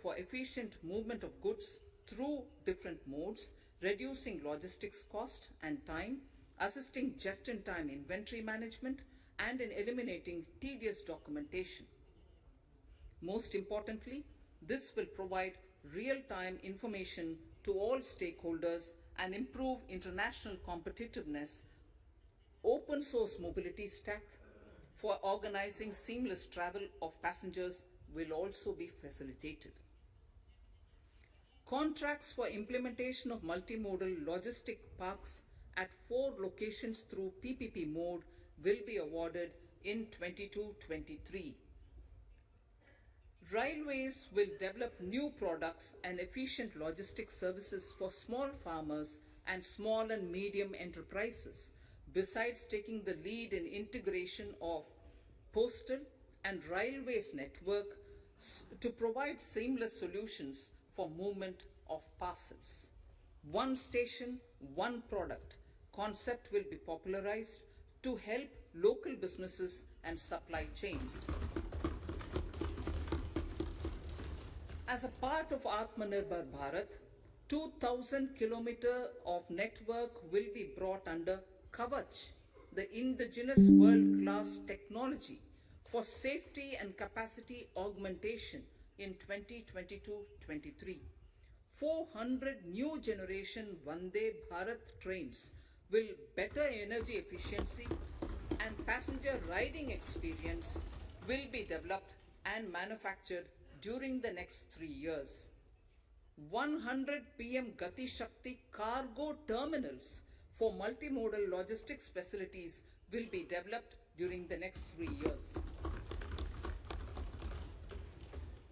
for efficient movement of goods through different modes, reducing logistics cost and time, assisting just-in-time inventory management, and in eliminating tedious documentation. Most importantly, this will provide real-time information to all stakeholders and improve international competitiveness. Open source mobility stack for organizing seamless travel of passengers will also be facilitated. Contracts for implementation of multimodal logistic parks at 4 locations through PPP mode will be awarded in 22-23. Railways will develop new products and efficient logistic services for small farmers and small and medium enterprises, besides taking the lead in integration of postal and railways network to provide seamless solutions for movement of parcels. One station, one product concept will be popularized to help local businesses and supply chains. As a part of Atmanirbhar Bharat, 2,000 kilometers of network will be brought under Kavach, the indigenous world-class technology for safety and capacity augmentation in 2022-23. 400 new generation Vande Bharat trains will better energy efficiency and passenger riding experience will be developed and manufactured during the next 3 years. 100 PM Gati Shakti cargo terminals for multimodal logistics facilities will be developed during the next 3 years.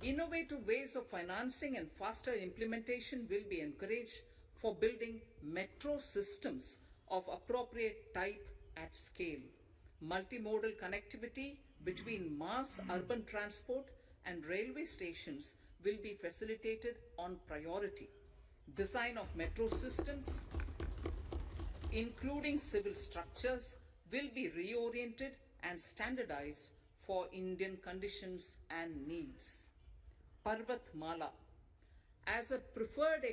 Innovative ways of financing and faster implementation will be encouraged for building metro systems of appropriate type at scale. Multimodal connectivity between mass urban transport and railway stations will be facilitated on priority. Design of metro systems, including civil structures, will be reoriented and standardized for Indian conditions and needs. Parvatmala, as a preferred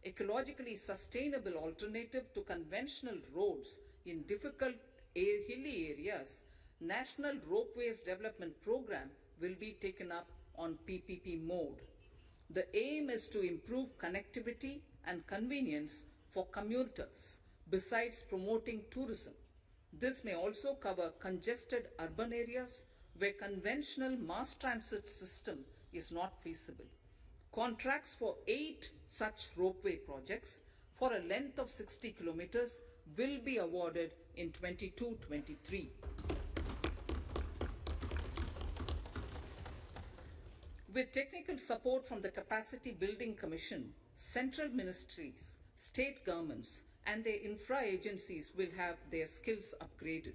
ecologically sustainable alternative to conventional roads in difficult hilly areas, National Ropeways Development Program will be taken up on PPP mode. The aim is to improve connectivity and convenience for commuters, besides promoting tourism. This may also cover congested urban areas where conventional mass transit system is not feasible. Contracts for 8 such ropeway projects for a length of 60 kilometers will be awarded in 22-23. With technical support from the Capacity Building Commission, central ministries, state governments, and their infra agencies will have their skills upgraded.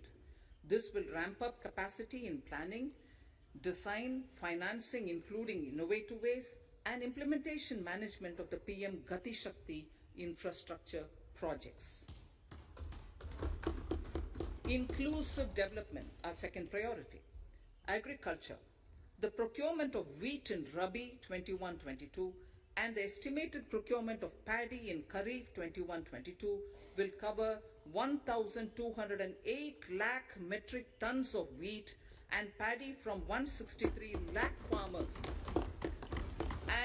This will ramp up capacity in planning, design, financing, including innovative ways, and implementation management of the PM Gati Shakti infrastructure projects. Inclusive development, our second priority. Agriculture. The procurement of wheat in Rabi 21-22 and the estimated procurement of paddy in Kharif 21-22 will cover 1,208 lakh metric tons of wheat and paddy from 163 lakh farmers,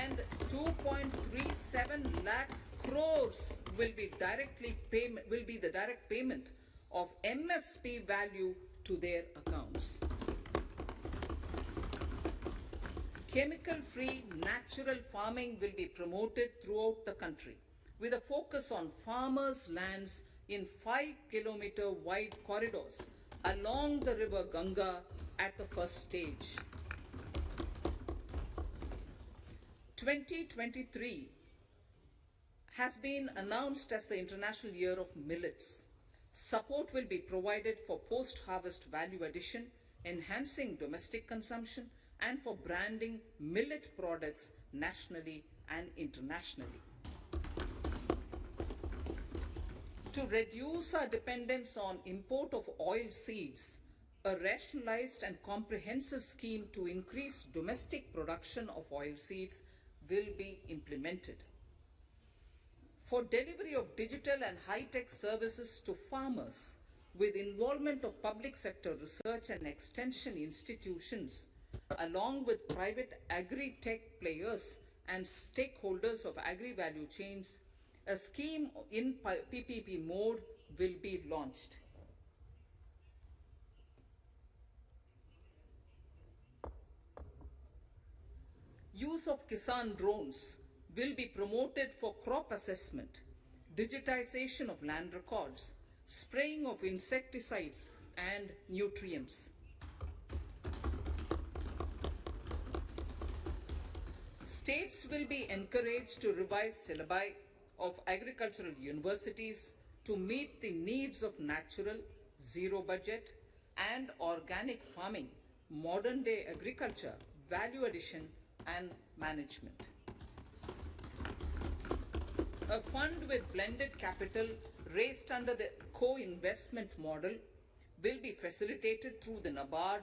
and 2.37 lakh crores will be the direct payment of MSP value to their accounts. Chemical-free natural farming will be promoted throughout the country with a focus on farmers' lands in 5-kilometer wide corridors along the river Ganga at the first stage. 2023 has been announced as the International Year of Millets. Support will be provided for post-harvest value addition, enhancing domestic consumption, and for branding millet products nationally and internationally. To reduce our dependence on import of oil seeds, A rationalized and comprehensive scheme to increase domestic production of oilseeds will be implemented. For delivery of digital and high-tech services to farmers, with involvement of public sector research and extension institutions, along with private agri-tech players and stakeholders of agri-value chains, a scheme in PPP mode will be launched. Use of Kisan drones will be promoted for crop assessment, digitization of land records, spraying of insecticides and nutrients. States will be encouraged to revise syllabi of agricultural universities to meet the needs of natural, zero budget and organic farming, modern day agriculture, value addition and management. A fund with blended capital raised under the co-investment model will be facilitated through the NABARD.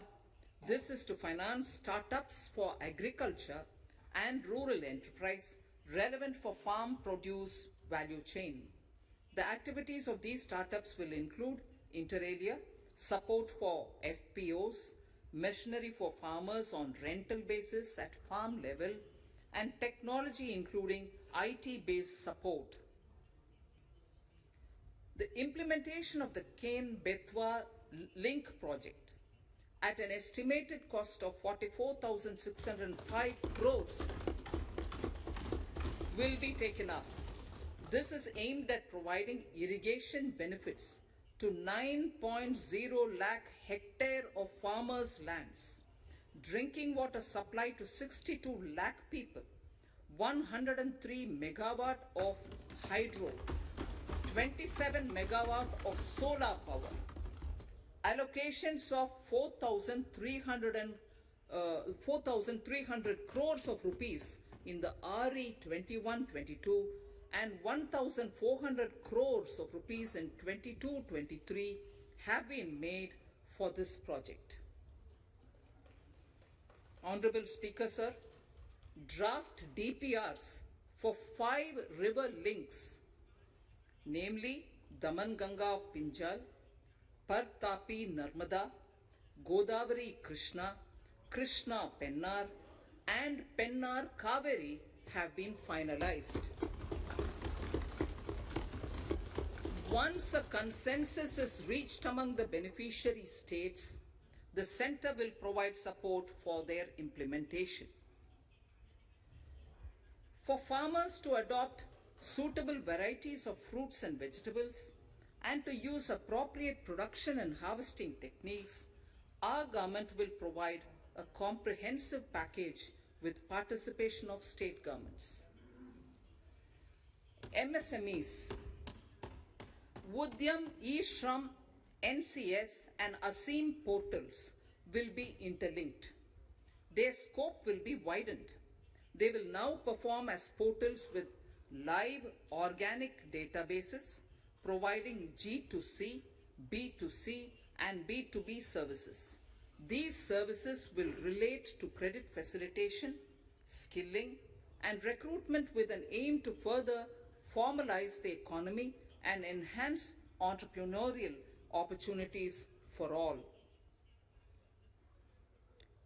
This is to finance startups for agriculture and rural enterprise relevant for farm produce value chain. The activities of these startups will include inter alia, support for FPOs, machinery for farmers on rental basis at farm level, and technology including IT-based support. The implementation of the Ken-Betwa link project at an estimated cost of 44,605 crores will be taken up. This is aimed at providing irrigation benefits to 9.0 lakh hectare of farmers' lands, drinking water supply to 62 lakh people, 103 megawatt of hydro, 27 megawatt of solar power, allocations of 4,300 crores of rupees in the RE 21-22 and 1,400 crores of rupees in 22-23 have been made for this project. Honorable Speaker, sir, draft DPRs for 5 river links, namely Daman-Ganga Pinjal, Par-Tapi Narmada, Godavari Krishna, Krishna Pennar, and Pennar Kaveri have been finalized. Once a consensus is reached among the beneficiary states, the Centre will provide support for their implementation. For farmers to adopt suitable varieties of fruits and vegetables and to use appropriate production and harvesting techniques, our government will provide a comprehensive package with participation of state governments. MSMEs, Udyam, eShram, NCS and ASEEM portals will be interlinked. Their scope will be widened. They will now perform as portals with live organic databases, providing G2C, B2C and B2B services. These services will relate to credit facilitation, skilling and recruitment with an aim to further formalize the economy and enhance entrepreneurial opportunities for all.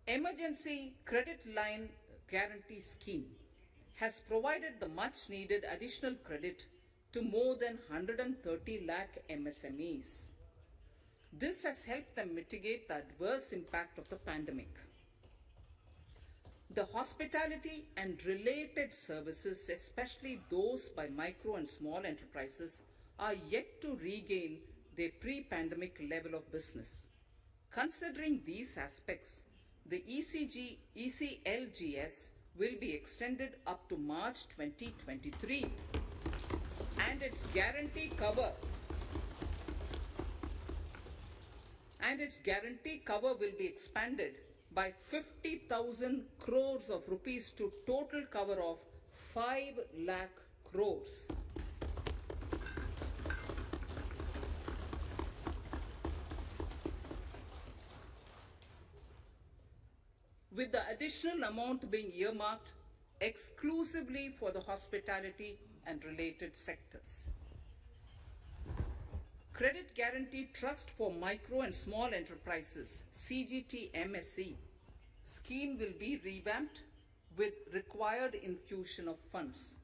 Emergency Credit Line Guarantee Scheme has provided the much needed additional credit to more than 130 lakh MSMEs. This has helped them mitigate the adverse impact of the pandemic. The hospitality and related services, especially those by micro and small enterprises, are yet to regain their pre-pandemic level of business. Considering these aspects, the ECLGS will be extended up to March 2023 and its guarantee cover will be expanded by 50,000 crores of rupees to total cover of 5 lakh crores. with the additional amount being earmarked exclusively for the hospitality and related sectors. Credit Guarantee Trust for Micro and Small Enterprises, CGT-MSE, scheme will be revamped with required infusion of funds.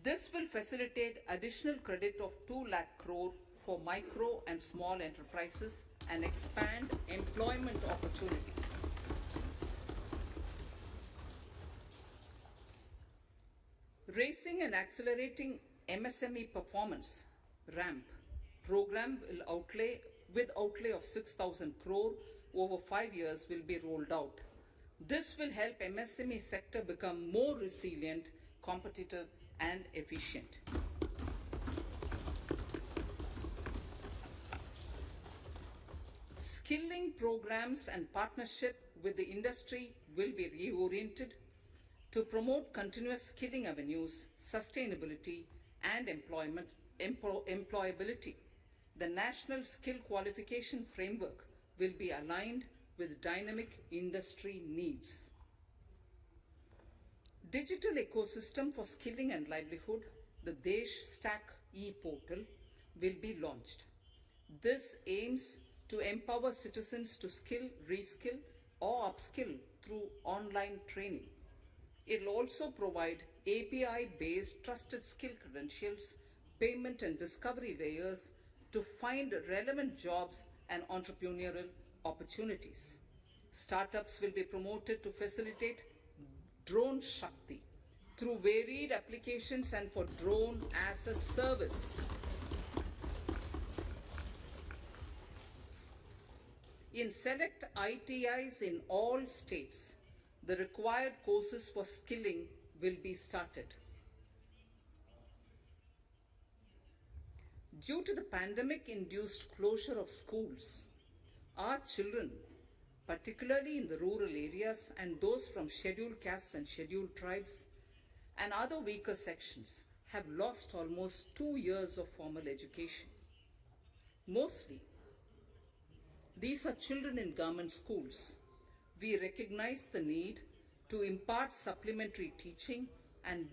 This will facilitate additional credit of 2 lakh crore for micro and small enterprises and expand employment opportunities. Raising and accelerating MSME performance, RAMP, program with outlay of 6,000 crore over 5 years will be rolled out. This will help MSME sector become more resilient, competitive and efficient. Skilling programs and partnership with the industry will be reoriented to promote continuous skilling avenues, sustainability and employability. The National Skill Qualification Framework will be aligned with dynamic industry needs. Digital ecosystem for skilling and livelihood, the Desh Stack e-portal, will be launched. This aims to empower citizens to skill, reskill or upskill through online training. It will also provide API-based trusted skill credentials, payment and discovery layers to find relevant jobs and entrepreneurial opportunities. Startups will be promoted to facilitate Drone Shakti through varied applications and for drone as a service. In select ITIs in all states, the required courses for skilling will be started. Due to the pandemic-induced closure of schools, our children, particularly in the rural areas and those from scheduled castes and scheduled tribes and other weaker sections, have lost almost 2 years of formal education. Mostly, these are children in government schools. We recognize the need to impart supplementary teaching and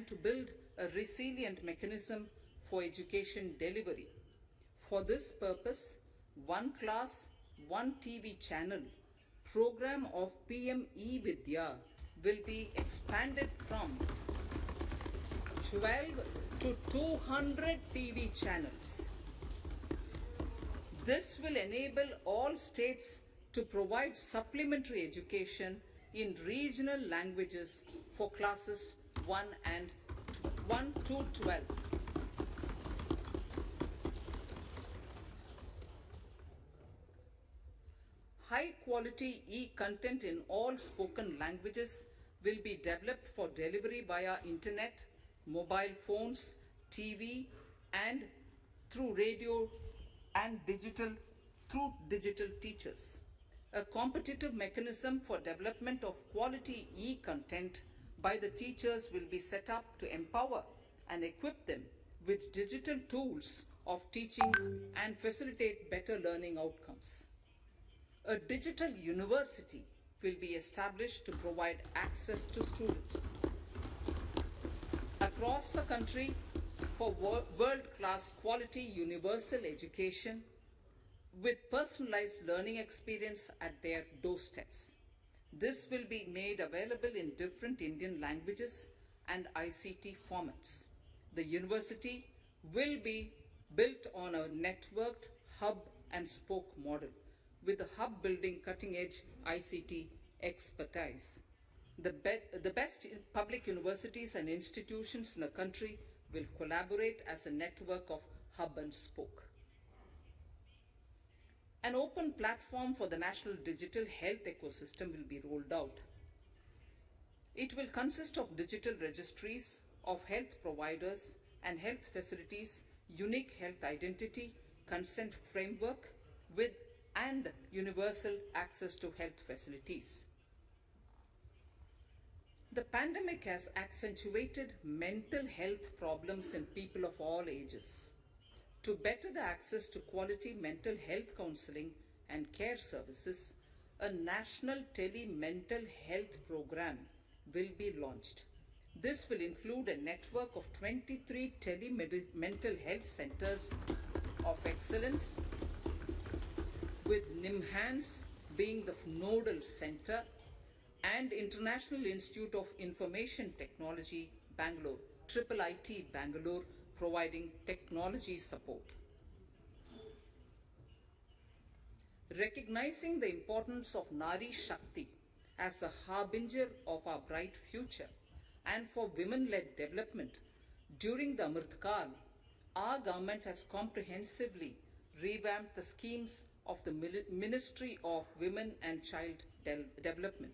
to build a resilient mechanism for education delivery. For this purpose, One Class, One TV channel program of PM E-Vidya will be expanded from 12 to 200 TV channels. This will enable all states to provide supplementary education in regional languages for classes 1 to 12. High-quality e-content in all spoken languages will be developed for delivery via internet, mobile phones, TV, and through radio and through digital teachers. A competitive mechanism for development of quality e-content by the teachers will be set up to empower and equip them with digital tools of teaching and facilitate better learning outcomes. A digital university will be established to provide access to students across the country for world-class quality universal education with personalized learning experience at their doorsteps. This will be made available in different Indian languages and ICT formats. The university will be built on a networked hub and spoke model, with the hub building cutting-edge ICT expertise. The best public universities and institutions in the country will collaborate as a network of hub and spoke. An open platform for the national digital health ecosystem will be rolled out. It will consist of digital registries of health providers and health facilities, unique health identity, consent framework and universal access to health facilities. The pandemic has accentuated mental health problems in people of all ages. To better the access to quality mental health counseling and care services, a national Tele mental health program will be launched. This will include a network of 23 Tele mental health centers of excellence, with NIMHANS being the nodal center, and International Institute of Information Technology, Bangalore, IIIT Bangalore, providing technology support. Recognizing the importance of Nari Shakti as the harbinger of our bright future and for women-led development, during the Amritkal, our government has comprehensively revamped the schemes of the Ministry of Women and Child Development.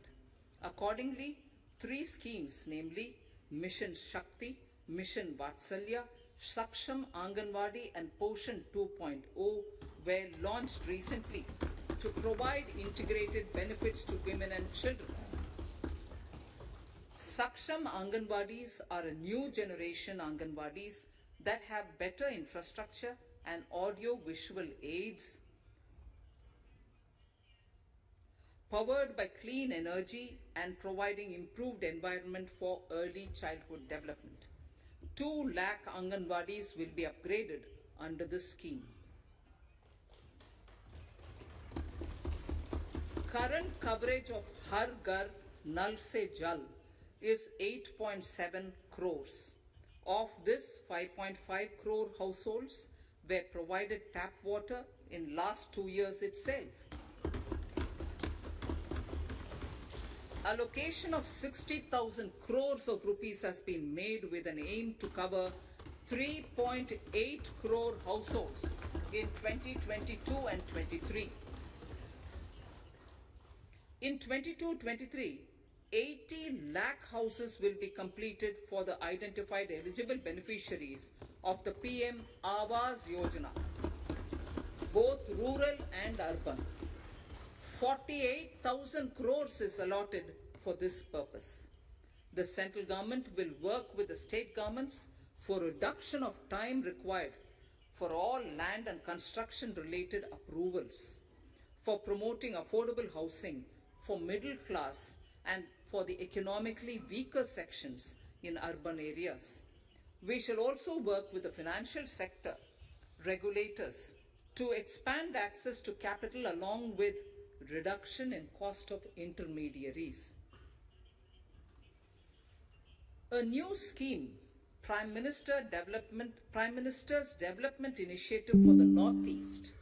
Accordingly, 3 schemes, namely Mission Shakti, Mission Vatsalya, Saksham Anganwadi and Poshan 2.0 were launched recently to provide integrated benefits to women and children. Saksham Anganwadis are a new generation Anganwadis that have better infrastructure and audio-visual aids, powered by clean energy and providing improved environment for early childhood development. 2 lakh Anganwadis will be upgraded under this scheme. Current coverage of Har Ghar Nal Se Jal is 8.7 crores. Of this, 5.5 crore households were provided tap water in last 2 years itself. Allocation of 60,000 crores of rupees has been made with an aim to cover 3.8 crore households in 2022 and 23. In 22-23, 80 lakh houses will be completed for the identified eligible beneficiaries of the PM Awas Yojana, both rural and urban. 48,000 crores is allotted for this purpose. The central government will work with the state governments for reduction of time required for all land and construction related approvals, for promoting affordable housing for middle class and for the economically weaker sections in urban areas. We shall also work with the financial sector, regulators, to expand access to capital along with reduction in cost of intermediaries. A new scheme, Prime Minister's Development Initiative for the Northeast,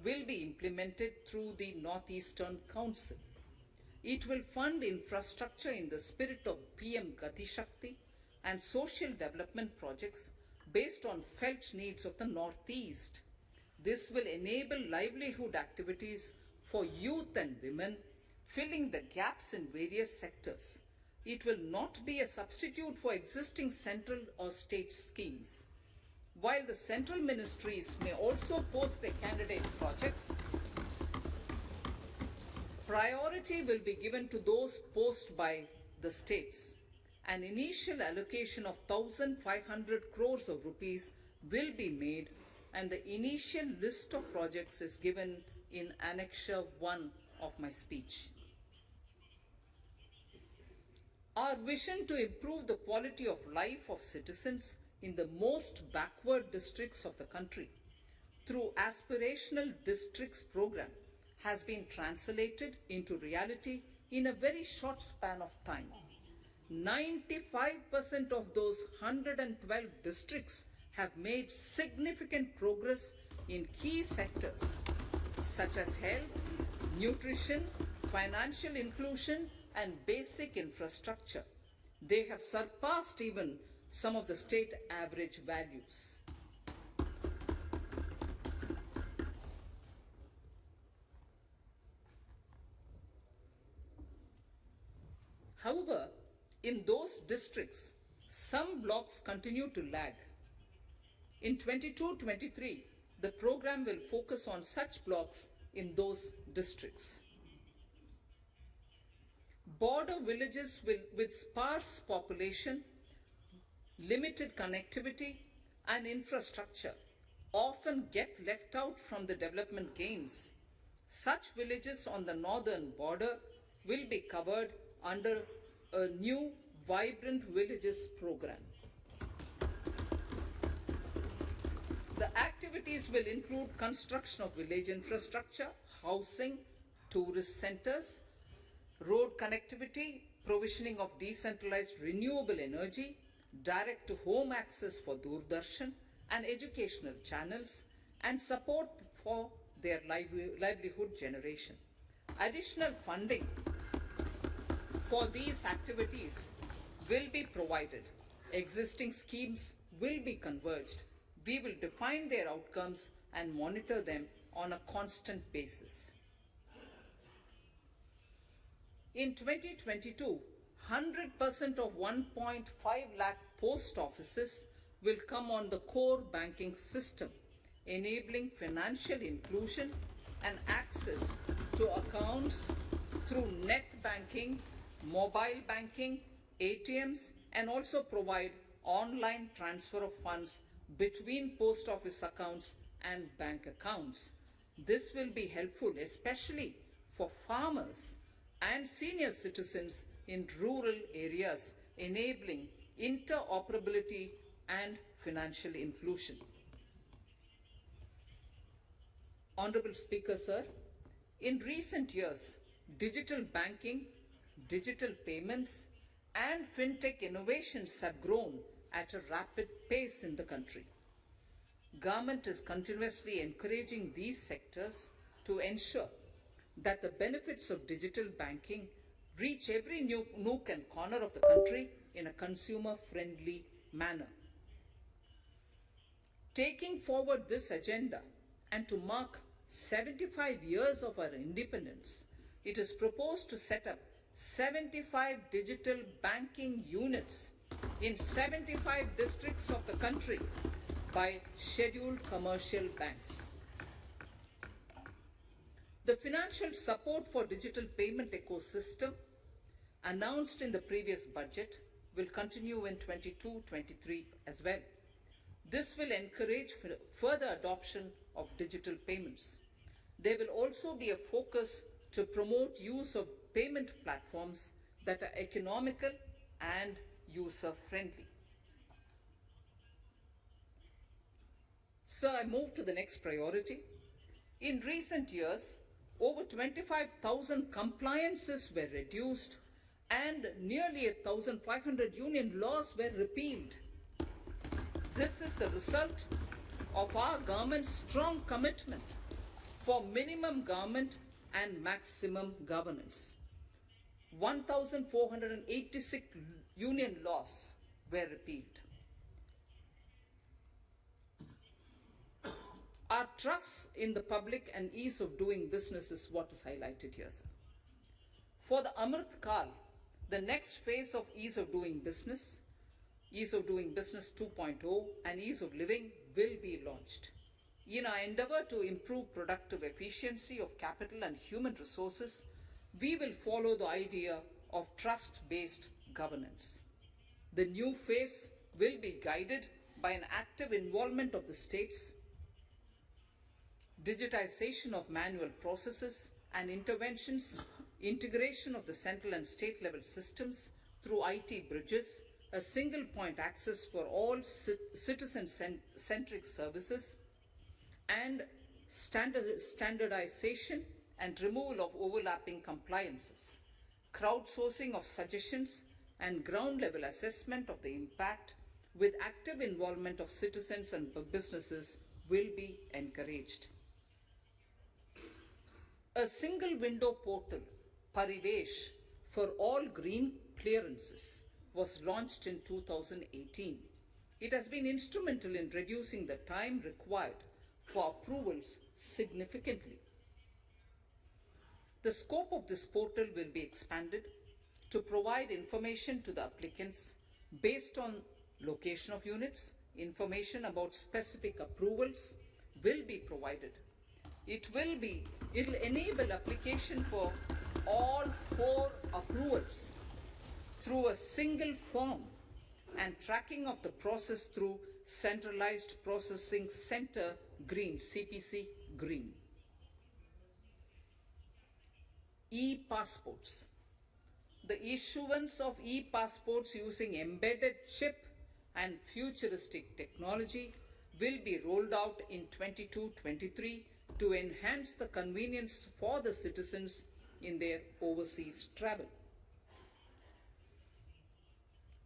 will be implemented through the Northeastern Council. It will fund infrastructure in the spirit of PM Gati Shakti and social development projects based on felt needs of the Northeast. This will enable livelihood activities for youth and women, filling the gaps in various sectors. It will not be a substitute for existing central or state schemes. While the central ministries may also post their candidate projects, priority will be given to those posted by the states. An initial allocation of 1,500 crores of rupees will be made, and the initial list of projects is given in Annexure 1 of my speech. Our vision to improve the quality of life of citizens in the most backward districts of the country through Aspirational Districts program has been translated into reality in a very short span of time. 95% of those 112 districts have made significant progress in key sectors such as health, nutrition, financial inclusion, and basic infrastructure. They have surpassed even some of the state average values. However, in those districts, some blocks continue to lag. In 22-23, the program will focus on such blocks in those districts. Border villages with sparse population, limited connectivity, and infrastructure often get left out from the development gains. Such villages on the northern border will be covered under a new Vibrant Villages program. The activities will include construction of village infrastructure, housing, tourist centers, road connectivity, provisioning of decentralized renewable energy, direct-to-home access for Doordarshan and educational channels, and support for their livelihood generation. Additional funding for these activities will be provided. Existing schemes will be converged. We will define their outcomes and monitor them on a constant basis. In 2022, 100% of 1.5 lakh post offices will come on the core banking system, enabling financial inclusion and access to accounts through net banking, mobile banking, ATMs, and also provide online transfer of funds between post office accounts and bank accounts. This will be helpful especially for farmers and senior citizens in rural areas, enabling interoperability and financial inclusion. Honorable Speaker, sir, in recent years, digital banking, digital payments, and fintech innovations have grown at a rapid pace in the country. Government is continuously encouraging these sectors to ensure that the benefits of digital banking reach every nook and corner of the country in a consumer-friendly manner. Taking forward this agenda and to mark 75 years of our independence, it is proposed to set up 75 digital banking units in 75 districts of the country by scheduled commercial banks. The financial support for digital payment ecosystem announced in the previous budget will continue in 22-23 as well. This will encourage further adoption of digital payments. There will also be a focus to promote use of payment platforms that are economical and user-friendly. Sir, I move to the next priority. In recent years, over 25,000 compliances were reduced and nearly 1,500 union laws were repealed. This is the result of our government's strong commitment for minimum government and maximum governance. 1,486 union laws were repealed. Our trust in the public and ease of doing business is what is highlighted here, sir. For the Amrit Kal, the next phase of ease of doing business 2.0 and ease of living will be launched. In our endeavor to improve productive efficiency of capital and human resources, we will follow the idea of trust-based governance. The new phase will be guided by an active involvement of the states, digitization of manual processes and interventions, integration of the central and state level systems through IT bridges, a single point access for all citizen-centric services, and standardization and removal of overlapping compliances, crowdsourcing of suggestions and ground-level assessment of the impact with active involvement of citizens and businesses will be encouraged. A single window portal, Parivesh, for all green clearances was launched in 2018. It has been instrumental in reducing the time required for approvals significantly. The scope of this portal will be expanded to provide information to the applicants based on location of units. Information about specific approvals will be provided. It will enable application for all 4 approvals through a single form and tracking of the process through Centralized Processing Center Green, CPC Green. E-passports. The issuance of e-passports using embedded chip and futuristic technology will be rolled out in 22-23 to enhance the convenience for the citizens in their overseas travel.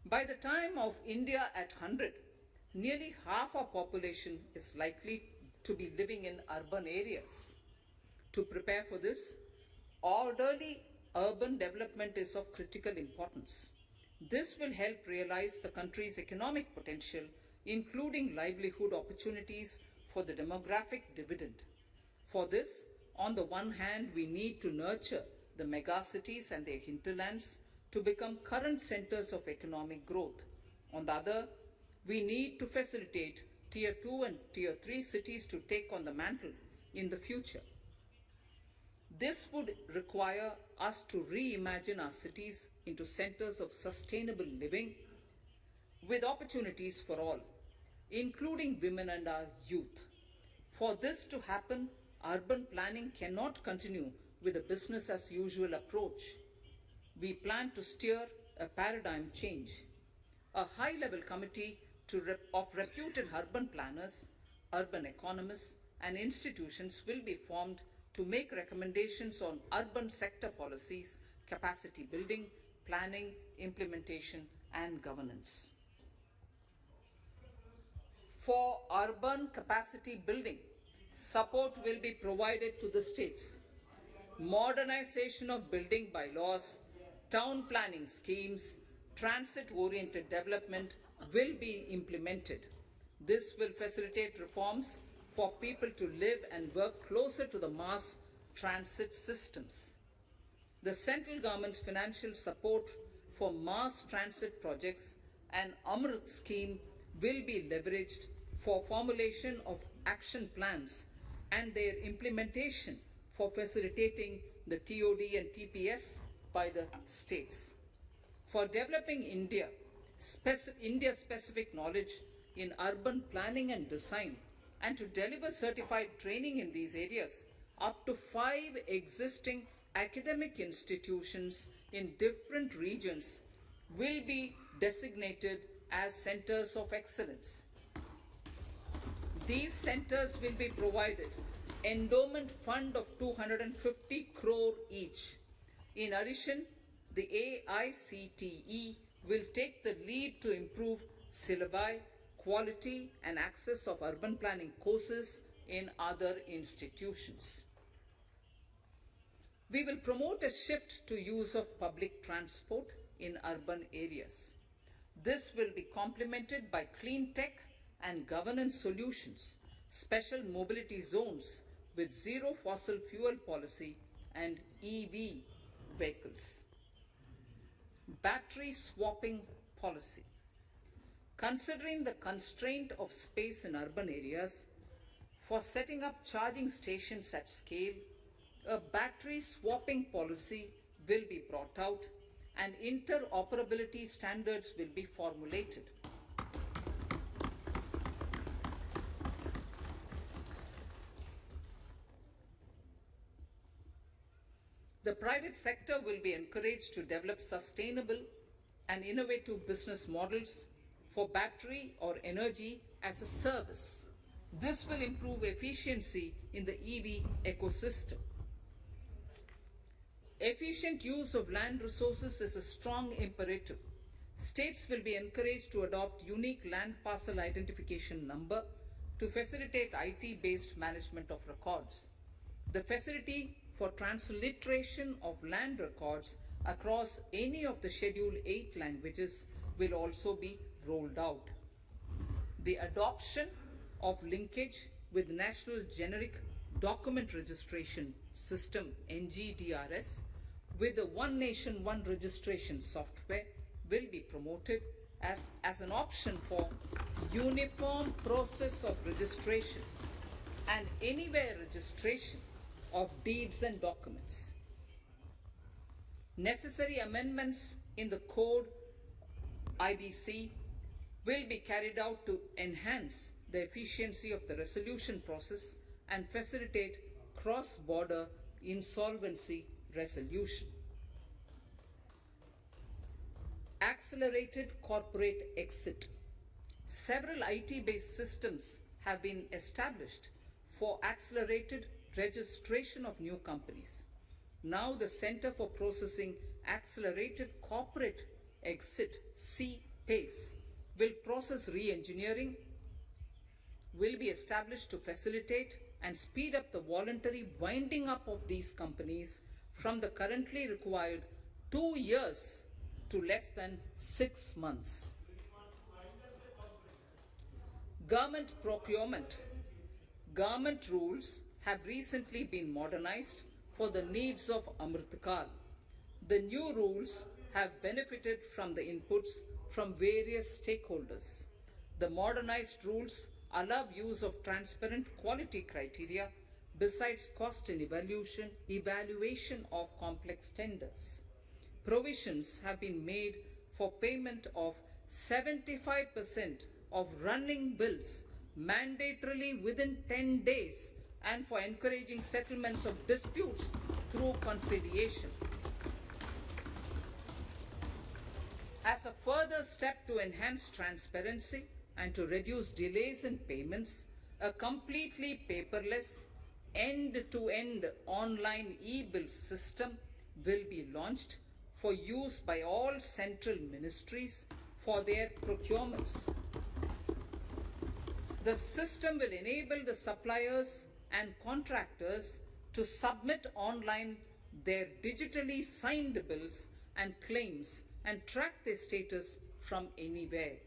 By the time of India at 100, nearly half our population is likely to be living in urban areas. To prepare for this, orderly urban development is of critical importance. This will help realize the country's economic potential, including livelihood opportunities for the demographic dividend. For this, on the one hand, we need to nurture the megacities and their hinterlands to become current centers of economic growth. On the other, we need to facilitate Tier 2 and Tier 3 cities to take on the mantle in the future. This would require us to reimagine our cities into centers of sustainable living with opportunities for all, including women and our youth. For this to happen, urban planning cannot continue with a business as usual approach. We plan to steer a paradigm change. A high-level committee of reputed urban planners, urban economists, and institutions will be formed to make recommendations on urban sector policies, capacity building, planning, implementation, and governance. For urban capacity building, support will be provided to the states. Modernization of building bylaws, town planning schemes, transit-oriented development will be implemented. This will facilitate reforms for people to live and work closer to the mass transit systems. The central government's financial support for mass transit projects and Amrit scheme will be leveraged for formulation of action plans and their implementation for facilitating the TOD and TPS by the states. For developing India-specific knowledge in urban planning and design, and to deliver certified training in these areas, up to 5 existing academic institutions in different regions will be designated as centers of excellence. These centers will be provided endowment fund of 250 crore each. In addition, the AICTE will take the lead to improve syllabi, quality and access of urban planning courses in other institutions. We will promote a shift to use of public transport in urban areas. This will be complemented by clean tech and governance solutions, special mobility zones with zero fossil fuel policy and EV vehicles. Battery swapping policy. Considering the constraint of space in urban areas, for setting up charging stations at scale, a battery swapping policy will be brought out and interoperability standards will be formulated. The private sector will be encouraged to develop sustainable and innovative business models for battery or energy as a service. This will improve efficiency in the EV ecosystem. Efficient use of land resources is a strong imperative. States will be encouraged to adopt unique land parcel identification number to facilitate IT-based management of records. The facility for transliteration of land records across any of the Schedule 8 languages will also be rolled out. The adoption of linkage with National Generic Document Registration System NGDRS with the One Nation One Registration software will be promoted as an option for uniform process of registration and anywhere registration of deeds and documents. Necessary amendments in the code IBC will be carried out to enhance the efficiency of the resolution process and facilitate cross-border insolvency resolution. Accelerated corporate exit. Several IT-based systems have been established for accelerated registration of new companies. Now the Center for Processing Accelerated Corporate Exit, CPACE, will process re-engineering, will be established to facilitate and speed up the voluntary winding up of these companies from the currently required 2 years to less than 6 months. Government procurement. Government rules have recently been modernized for the needs of Amritkal. The new rules have benefited from the inputs from various stakeholders. The modernized rules allow use of transparent quality criteria besides cost and evaluation of complex tenders. Provisions have been made for payment of 75% of running bills mandatorily within 10 days and for encouraging settlements of disputes through conciliation. As a further step to enhance transparency and to reduce delays in payments, a completely paperless, end-to-end online e-bill system will be launched for use by all central ministries for their procurements. The system will enable the suppliers and contractors to submit online their digitally signed bills and claims and track their status from anywhere.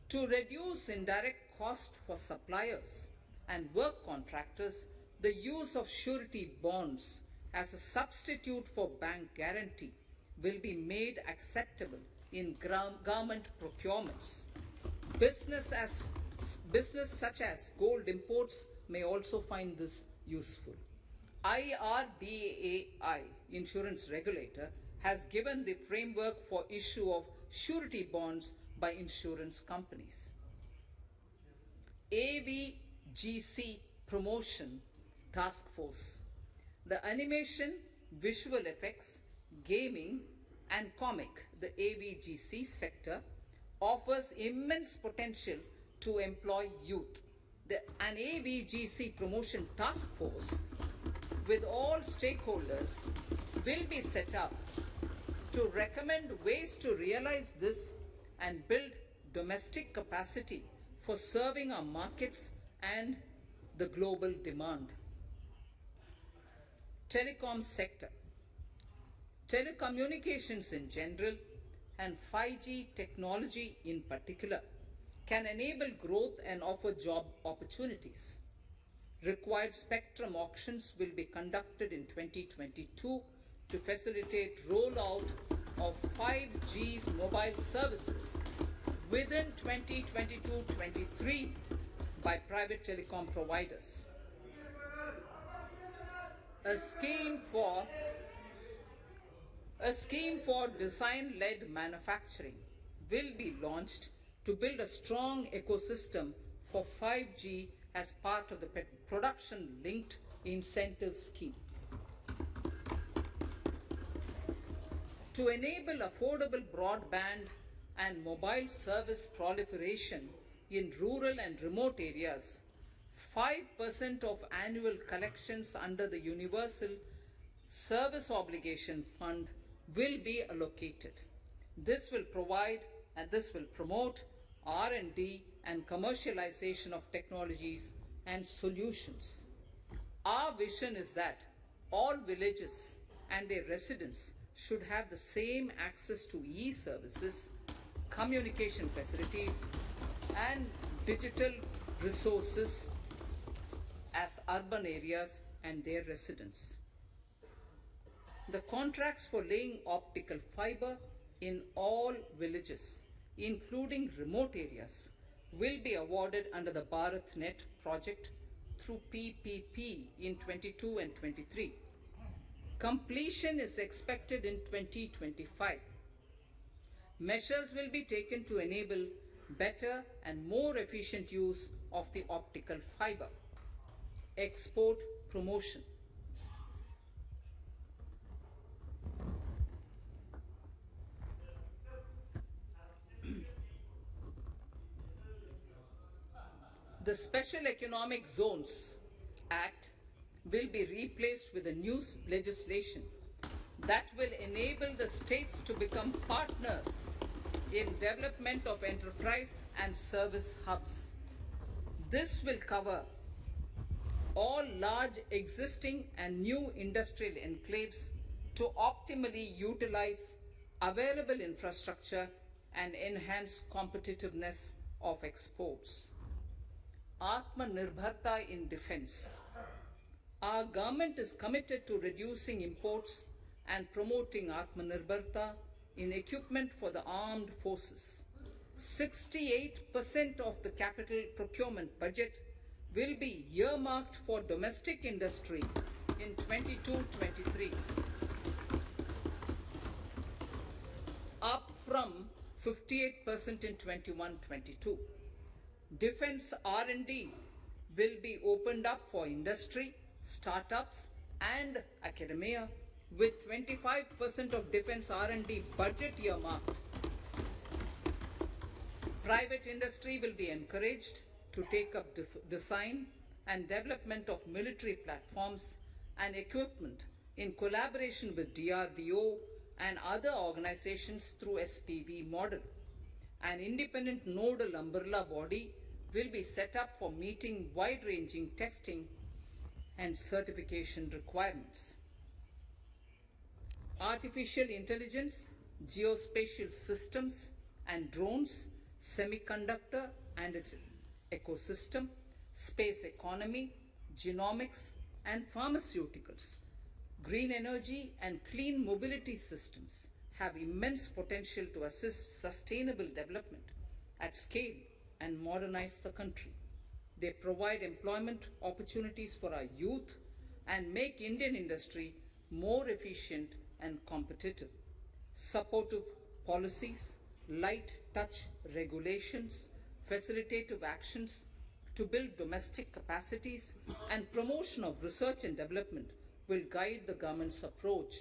To reduce indirect cost for suppliers and work contractors, the use of surety bonds as a substitute for bank guarantee will be made acceptable in government procurements. Business such as gold imports may also find this useful. IRDAI, insurance regulator, has given the framework for issue of surety bonds by insurance companies. AVGC Promotion Task Force. The animation, visual effects, gaming and comic, the AVGC sector, offers immense potential to employ youth. An AVGC Promotion Task Force with all stakeholders will be set up to recommend ways to realize this and build domestic capacity for serving our markets and the global demand. Telecom sector. Telecommunications in general and 5G technology in particular can enable growth and offer job opportunities. Required spectrum auctions will be conducted in 2022 to facilitate rollout of 5G's mobile services within 2022-23 by private telecom providers. A scheme for design-led manufacturing will be launched to build a strong ecosystem for 5G as part of the production-linked incentive scheme. To enable affordable broadband and mobile service proliferation in rural and remote areas, 5% of annual collections under the Universal Service Obligation Fund will be allocated. This will provide and this will promote R&D and commercialization of technologies and solutions. Our vision is that all villages and their residents should have the same access to e-services, communication facilities, and digital resources as urban areas and their residents. The contracts for laying optical fiber in all villages, including remote areas, will be awarded under the BharatNet project through PPP in 22 and 23. Completion is expected in 2025. Measures will be taken to enable better and more efficient use of the optical fiber. Export promotion. The Special Economic Zones Act will be replaced with a new legislation that will enable the states to become partners in development of enterprise and service hubs. This will cover all large existing and new industrial enclaves to optimally utilize available infrastructure and enhance competitiveness of exports. Atmanirbharta in defense. Our government is committed to reducing imports and promoting Atmanirbharta in equipment for the armed forces. 68% of the capital procurement budget will be earmarked for domestic industry in 22-23, up from 58% in 21-22. Defense R&D will be opened up for industry, startups and academia, with 25% of defense R&D budget earmarked. Private industry will be encouraged to take up design and development of military platforms and equipment in collaboration with DRDO and other organizations through SPV model. An independent nodal umbrella body will be set up for meeting wide-ranging testing and certification requirements. Artificial intelligence, geospatial systems and drones, semiconductor and its ecosystem, space economy, genomics and pharmaceuticals, green energy and clean mobility systems have immense potential to assist sustainable development at scale and modernize the country. They provide employment opportunities for our youth and make Indian industry more efficient and competitive. Supportive policies, light touch regulations, facilitative actions to build domestic capacities and promotion of research and development will guide the government's approach.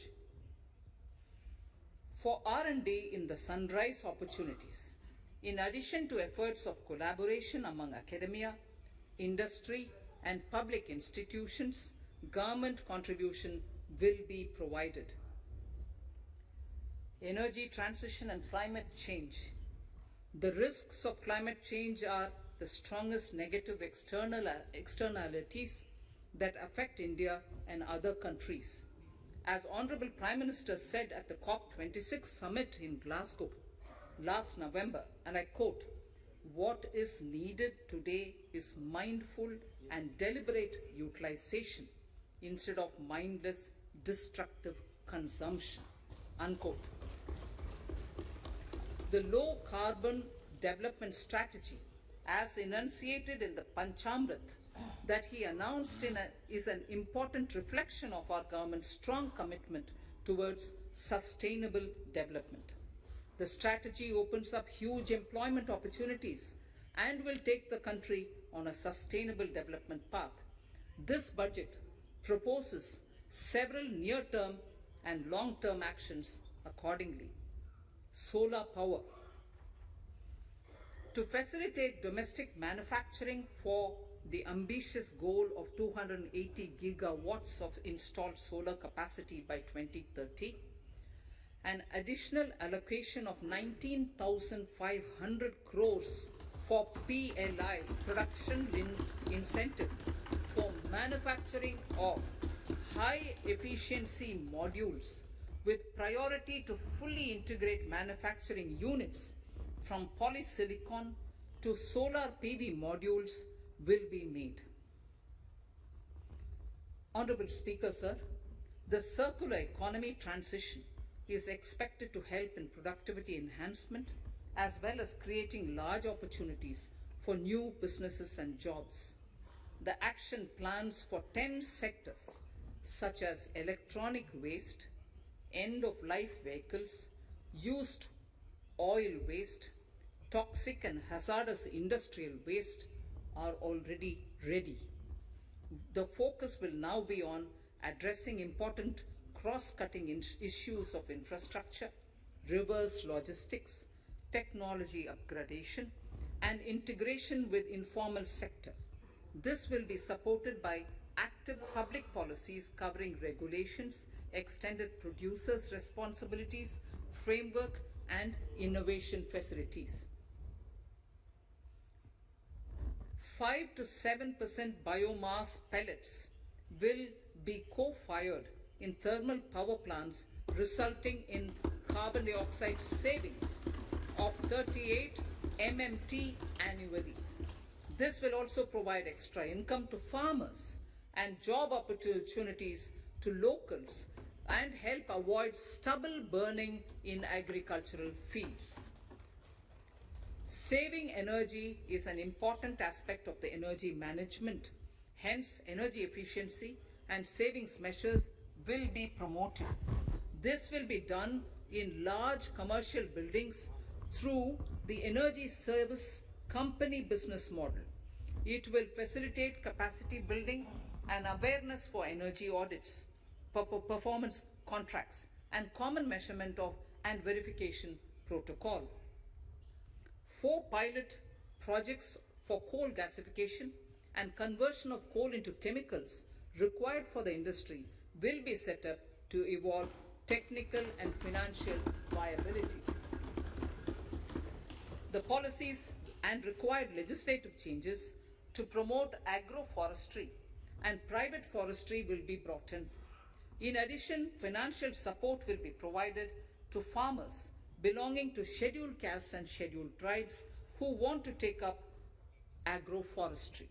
For R&D in the sunrise opportunities, in addition to efforts of collaboration among academia, industry and public institutions, government contribution will be provided. Energy transition and climate change. The risks of climate change are the strongest negative externalities that affect India and other countries. As Honorable Prime Minister said at the COP26 summit in Glasgow last November, and I quote, "What is needed today is mindful and deliberate utilization instead of mindless, destructive consumption," unquote. The low carbon development strategy, as enunciated in the Panchamrit that he announced is an important reflection of our government's strong commitment towards sustainable development. The strategy opens up huge employment opportunities and will take the country on a sustainable development path. This budget proposes several near-term and long-term actions accordingly. Solar power. To facilitate domestic manufacturing for the ambitious goal of 280 gigawatts of installed solar capacity by 2030, an additional allocation of 19,500 crores for PLI, production-linked incentive, for manufacturing of high-efficiency modules with priority to fully integrate manufacturing units from polysilicon to solar PV modules will be made. Honorable Speaker, sir, the circular economy transition is expected to help in productivity enhancement as well as creating large opportunities for new businesses and jobs. The action plans for 10 sectors such as electronic waste, end-of-life vehicles, used oil waste, toxic and hazardous industrial waste are already ready. The focus will now be on addressing important cross-cutting issues of infrastructure, reverse logistics, technology upgradation, and integration with informal sector. This will be supported by active public policies covering regulations, extended producers' responsibilities, framework, and innovation facilities. 5 to 7% biomass pellets will be co-fired in thermal power plants, resulting in carbon dioxide savings of 38 MMT annually. This will also provide extra income to farmers and job opportunities to locals and help avoid stubble burning in agricultural fields. Saving energy is an important aspect of the energy management. Hence, energy efficiency and savings measures will be promoted. This will be done in large commercial buildings through the energy service company business model. It will facilitate capacity building and awareness for energy audits, performance contracts, and common measurement of and verification protocol. 4 pilot projects for coal gasification and conversion of coal into chemicals required for the industry will be set up to evolve technical and financial viability. The policies and required legislative changes to promote agroforestry and private forestry will be brought in. In addition, financial support will be provided to farmers belonging to scheduled castes and scheduled tribes who want to take up agroforestry.